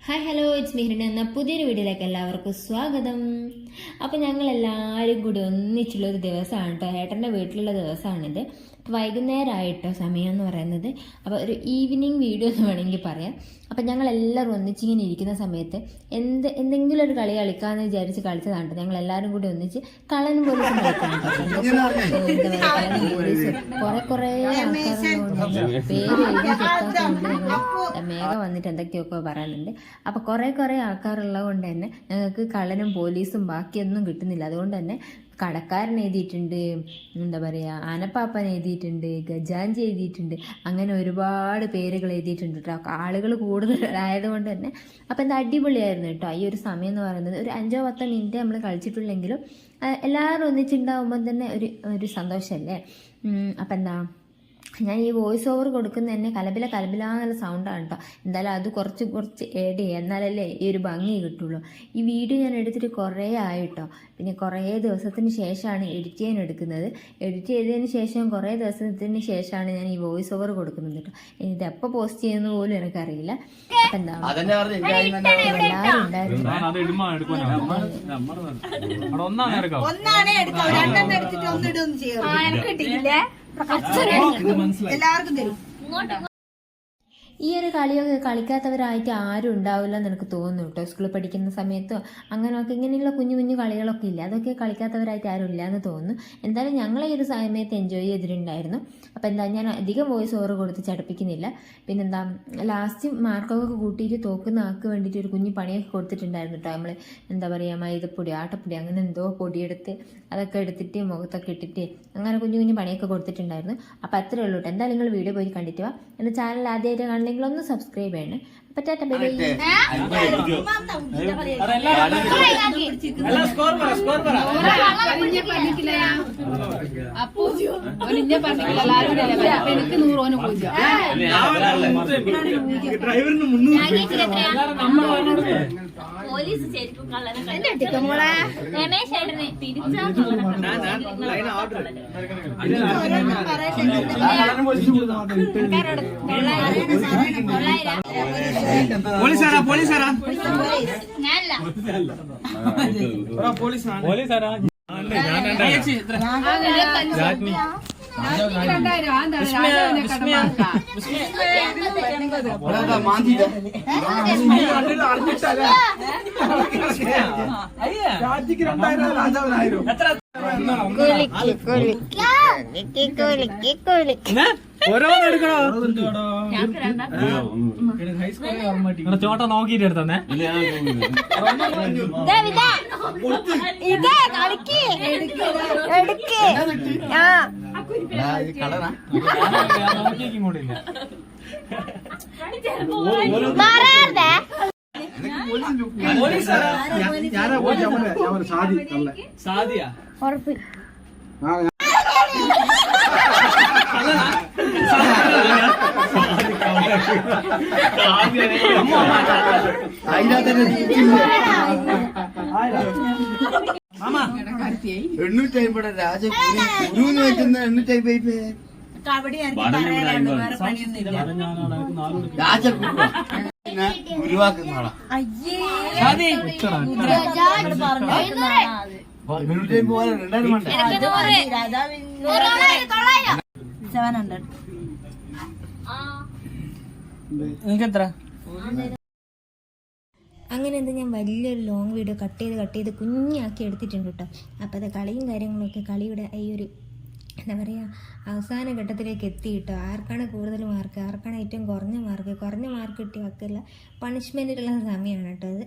Hi hello it's മിഹിറിൻ എന്ന പുതിയൊരു വീഡിയോയിലേക്ക് എല്ലാവർക്കും സ്വാഗതം. അപ്പോൾ ഞങ്ങളെല്ലാവരും കൂടി ഒന്നിച്ചുള്ളൊരു ദിവസമാണ് കേട്ടോ. ഏട്ടൻ്റെ വീട്ടിലുള്ള ദിവസമാണിത്. വൈകുന്നേരമായിട്ടോ സമയം എന്ന് പറയുന്നത്. അപ്പോൾ ഒരു ഈവനിങ് വീഡിയോ എന്ന് വേണമെങ്കിൽ പറയാം. അപ്പം ഞങ്ങളെല്ലാവരും ഒന്നിച്ചിങ്ങനെ ഇരിക്കുന്ന സമയത്ത് എന്തെങ്കിലും ഒരു കളി കളിക്കാമെന്ന് വിചാരിച്ച് കളിച്ചതാണ്. ഞങ്ങളെല്ലാവരും കൂടി ഒന്നിച്ച് കളൻ പോലീസും കളിക്കണം. കുറേ ആൾക്കാരുള്ളതുകൊണ്ട് പേര് എഴുതി കിട്ടാത്തതുകൊണ്ട് ഞങ്ങൾ മേഘ വന്നിട്ട് എന്തൊക്കെയൊക്കെ പറയുന്നുണ്ട്. അപ്പോൾ കുറേ ആൾക്കാരുള്ളത് കൊണ്ട് തന്നെ ഞങ്ങൾക്ക് കള്ളനും പോലീസും ബാക്കിയൊന്നും കിട്ടുന്നില്ല. അതുകൊണ്ട് തന്നെ കടക്കാരൻ എഴുതിയിട്ടുണ്ട്, എന്താ പറയുക, ആനപ്പാപ്പൻ എഴുതിയിട്ടുണ്ട്, ഗജാഞ്ചി എഴുതിയിട്ടുണ്ട്, അങ്ങനെ ഒരുപാട് പേരുകൾ എഴുതിയിട്ടുണ്ട് കേട്ടോ. ആളുകൾ കൂടുതലായതുകൊണ്ട് തന്നെ അപ്പം എന്താ അടിപൊളിയായിരുന്നു കേട്ടോ. ഈ ഒരു സമയം എന്ന് പറയുന്നത് ഒരു 5-10 മിനിറ്റ് നമ്മൾ കളിച്ചിട്ടുള്ളെങ്കിലും എല്ലാവരും ഒന്നിച്ചുണ്ടാകുമ്പം തന്നെ ഒരു സന്തോഷമല്ലേ. അപ്പം എന്താ ഞാൻ ഈ വോയിസ് ഓവർ കൊടുക്കുന്ന തന്നെ കലബില എന്നുള്ള സൗണ്ടാണ് കേട്ടോ. എന്തായാലും അത് കുറച്ച് ഏഡ് ചെയ്യുക, എന്നാലല്ലേ ഈ ഒരു ഭംഗി കിട്ടുള്ളൂ. ഈ വീഡിയോ ഞാൻ എടുത്തിട്ട് കുറേ ആയിട്ടോ. പിന്നെ കുറേ ദിവസത്തിന് ശേഷമാണ് എഡിറ്റ് ചെയ്യാൻ എടുക്കുന്നത്. എഡിറ്റ് ചെയ്തതിന് ശേഷം കുറേ ദിവസത്തിന് ശേഷമാണ് ഞാൻ ഈ വോയിസ് ഓവർ കൊടുക്കുന്നത് കേട്ടോ. ഇത് എപ്പോൾ പോസ്റ്റ് ചെയ്യുന്ന പോലും എനിക്കറിയില്ല. അപ്പം എന്താ എല്ലാവരും എല്ലാവർക്കും തരും. ഈ ഒരു കളിയൊക്കെ കളിക്കാത്തവരായിട്ട് ആരും ഉണ്ടാവില്ല എന്ന് എനിക്ക് തോന്നുന്നു കേട്ടോ. സ്കൂളിൽ പഠിക്കുന്ന സമയത്തോ അങ്ങനെയൊക്കെ ഇങ്ങനെയുള്ള കുഞ്ഞു കളികളൊക്കെ ഇല്ല, അതൊക്കെ കളിക്കാത്തവരായിട്ട് ആരും ഇല്ല എന്ന് തോന്നുന്നു. എന്തായാലും ഞങ്ങൾ ഈ ഒരു സമയത്ത് എൻജോയ് ചെയ്തിട്ടുണ്ടായിരുന്നു. അപ്പോൾ എന്താ ഞാൻ അധികം വോയിസ് ഓവർ കൊടുത്ത് ചടപ്പിക്കുന്നില്ല. പിന്നെന്താ ലാസ്റ്റ് മാർക്കൊക്കെ കൂട്ടിയിട്ട് തോക്കുന്ന ആൾക്ക് വേണ്ടിയിട്ട് ഒരു കുഞ്ഞു പണിയൊക്കെ കൊടുത്തിട്ടുണ്ടായിരുന്നു കേട്ടോ. നമ്മൾ എന്താ പറയുക, മൈദപ്പൊടി ആട്ടപ്പൊടി അങ്ങനെ എന്തോ പൊടിയെടുത്ത് അതൊക്കെ എടുത്തിട്ട് മുഖത്തൊക്കെ ഇട്ടിട്ട് അങ്ങനെ കുഞ്ഞു പണിയൊക്കെ കൊടുത്തിട്ടുണ്ടായിരുന്നു. അപ്പോൾ അത്രേ ഉള്ളൂ കേട്ടോ. എന്തായാലും നിങ്ങൾ വീഡിയോ പോയി കണ്ടിട്ട് വാ. എൻ്റെ ചാനൽ ആദ്യമായിട്ട് കാണണമെങ്കിൽ ഒന്ന് സബ്സ്ക്രൈബ് ചെയ്യണേ. പറ്റാത്ത പോലീസ് ശരിക്കും രമേശ് ചേട്ടനെ തിരിച്ചാ ചോട്ട നോക്കിട്ട് എടുത്തന്നെ സാദിയാ അങ്ങനെ എന്താ ഞാൻ വലിയൊരു ലോങ് വീഡിയോ കട്ട് ചെയ്ത് കുഞ്ഞാക്കി എടുത്തിട്ടുണ്ട് കേട്ടോ. അപ്പോൾ അത് കളിയും കാര്യങ്ങളൊക്കെ കളിയുടെ ഈ ഒരു എന്താ പറയുക അവസാന ഘട്ടത്തിലേക്ക് എത്തിയിട്ടോ. ആർക്കാണ് കൂടുതൽ മാർക്ക്, ആർക്കാണ് ഏറ്റവും കുറഞ്ഞ മാർക്ക് കിട്ടിയ ആർക്കല്ല പണിഷ്മെൻറ്റിലുള്ള സമയമാണ് കേട്ടോ അത്.